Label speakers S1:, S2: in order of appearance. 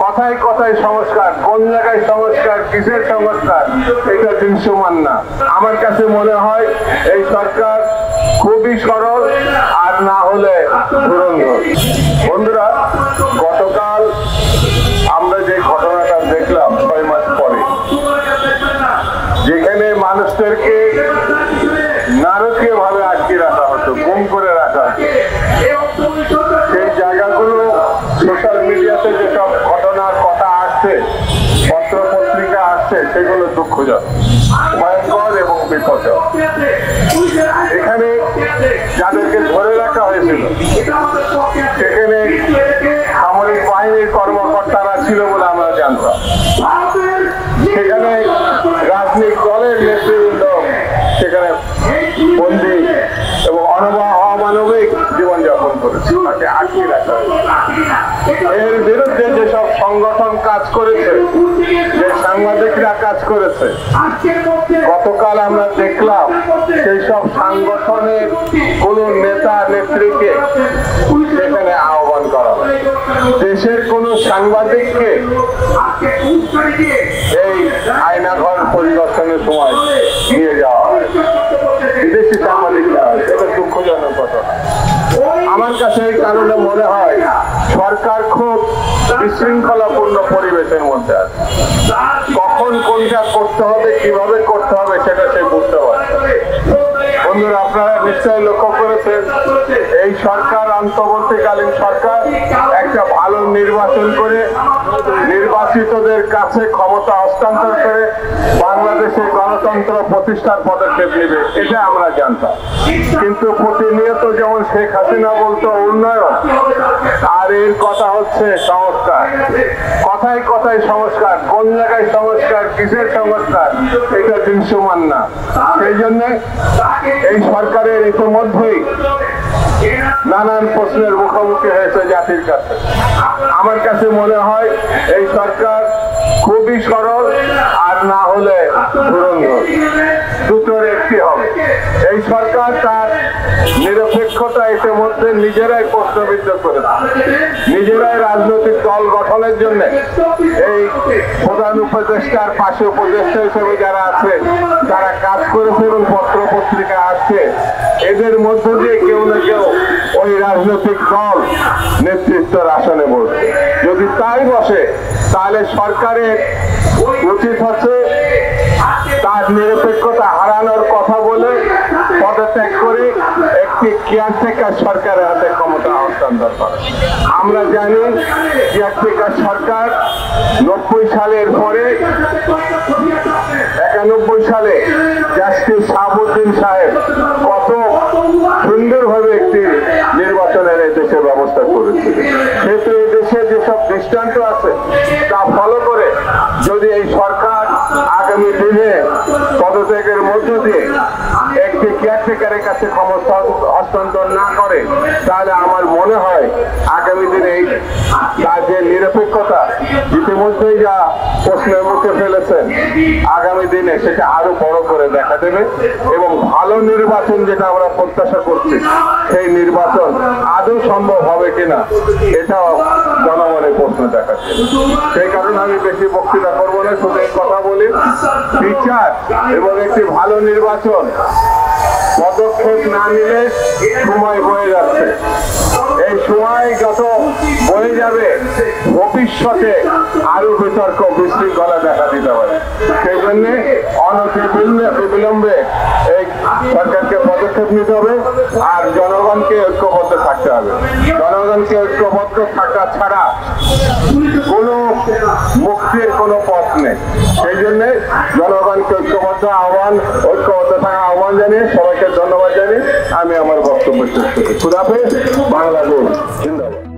S1: কথায় কথায় সংস্কার, কোন জায়গায় সংস্কার, কিসের সংস্কার, এটা দৃশ্যমান না। আমার কাছে মনে হয় এই সরকার খুবই সরল, আর না হলে ধুরন্ধর। বন্ধুরা, গতকাল আমরা যে ঘটনাটা দেখলাম 6 মাস পরে, যেখানে মানুষদেরকে নারকীয় ভাবে আটকে রাখা হতো, গুম করে রাখা হতো, সেই জায়গাগুলো সোশ্যাল মিডিয়াতে যেসব ঘটনার কথা আসছে, পত্র পত্রিকা আসছে, সেগুলো দুঃখজনক, ভয়ঙ্কর এবং বিপজ্জনক। এখানে যাদেরকে ধরে রাখা হয়েছিল সেখানে সামরিক বাহিনীর কর্মকর্তারা ছিল বলে আমরা জানতাম। সেখানে রাজনৈতিক দলের নেতৃবৃন্দ সেখানে বন্দী এবং অমানবিক জীবনযাপন করেছে, তাকে আটকে রাখা হয়েছে। এর বিরুদ্ধে যেসব সংগঠন কাজ করেছে, যে সাংবাদিকরা কাজ করেছে, গতকাল আমরা দেখলাম সেই সব সংগঠনের কোন নেতা নেত্রীকে সেখানে আহ্বান করা হয়। দেশের কোন সাংবাদিককে এই আয়নাঘর পরিদর্শনের সময় নিয়ে যাওয়া হয়, বিদেশি সাংবাদিকরা। এটা দুঃখজনক ঘটনা। আমার কাছে এই কারণে মনে হয় সরকার খুব বিশৃঙ্খলাপূর্ণ পরিবেশের মধ্যে আছে। কখন কোনটা করতে হবে, কিভাবে করতে হবে, সেটা সে বুঝতে পারে। বন্ধুরা, আপনারা নিশ্চয়ই লক্ষ্য করেছেন এই সরকার, অন্তর্বর্তীকালীন সরকার, একটা ভালো নির্বাচন করে নির্বাচিতদের কাছে ক্ষমতা হস্তান্তর করে বাংলাদেশে গণতন্ত্র প্রতিষ্ঠার পদক্ষেপ নেবে, এটা আমরা জানতাম। কিন্তু প্রতিনিয়ত যেমন শেখ হাসিনা বলতো উন্নয়ন, আর এর কথা হচ্ছে সংস্কার। কথায় কথায় সংস্কার, কোন জায়গায় সংস্কার, কিসের সংস্কার, এটা দৃশ্যমান না। সেই জন্য এই সরকারের ইতিমধ্যেই নানান প্রশ্নের মুখোমুখি হয়েছে জাতির কাছে। আমার কাছে মনে হয় এই সরকার খুবই সরল, আর না হলে ধুরন্ধর। দুটোর একটি হবে। এই সরকার তার নিরপেক্ষতা ইতিমধ্যে নিজেরাই প্রশ্নবিদ্ধ করেছে। নিজেরাই রাজনৈতিক দল গঠনের জন্য এই প্রধান উপদেষ্টার পাশে উপদেষ্টা হিসেবে যারা আছে তারা কাজ করেছে এবং পত্র পত্রিকা আসছে। এদের মধ্য দিয়ে কেউ না কেউ ওই রাজনৈতিক দল নেতৃত্বের আসনে বসবে। যদি তাই বসে, তাহলে সরকারের উচিত হচ্ছে তার নিরপেক্ষতা হারানোর কথা বলে পদত্যাগ করে একটি কেয়ারটেকার সরকারের হাতে ক্ষমতা হস্তান্তর করে। আমরা জানি কেয়ারটেকার সরকার 90 সালের পরে 91 সালে জাস্টিস শাহাবুদ্দিন সাহেব কত সুন্দরভাবে একটি নির্বাচনের দেশে ব্যবস্থা করেছে। সেহেতু এই দেশে যেসব দৃষ্টান্ত আছে তা ফলো করে যদি এই সরকার আগামী দিনে পদত্যাগের মধ্য দিয়ে একটি কেয়ারটেকারের কাছে ক্ষমতা হস্তান্তর না করে, তাহলে আমার মনে হয় আগামী দিনে এই রাজ্যের নিরপেক্ষতা ইতিমধ্যেই যা প্রশ্নের মুখে ফেলেছেন, আগামী দিনে সেটা আরো বড় করে দেখা দেবে এবং ভালো নির্বাচন যেটা আমরা প্রত্যাশা করছি, সেই নির্বাচন আদৌ সম্ভব হবে কিনা এটাও জনমনে প্রশ্ন দেখাচ্ছে। সেই কারণে আমি বেশি বক্তৃতা করবো না, শুধু এই কথা বলি, বিচার এবং একটি ভালো নির্বাচন পদক্ষেপ না নিলে সময় বয়ে যাচ্ছে। এই সময় যত বয়ে যাবে, ভবিষ্যতে আরো বিতর্ক বিশৃঙ্খলা দেখা দিতে পারে। সেই জন্য অনতিবিলম্বে এই সরকারকে পদক্ষেপ নিতে হবে আর জনগণকে ঐক্যবদ্ধ থাকতে হবে। জনগণকে ঐক্যবদ্ধ থাকা ছাড়া কোনো মুক্তির কোনো পথ নেই। সেই জন্য জনগণকে ঐক্যবদ্ধ থাকা আহ্বান জানিয়ে সবাইকে ধন্যবাদ জানিয়ে আমি আমার বক্তব্য শেষ করি। খুদাহাফেজ। বাংলাদেশ জিন্দাবাদ।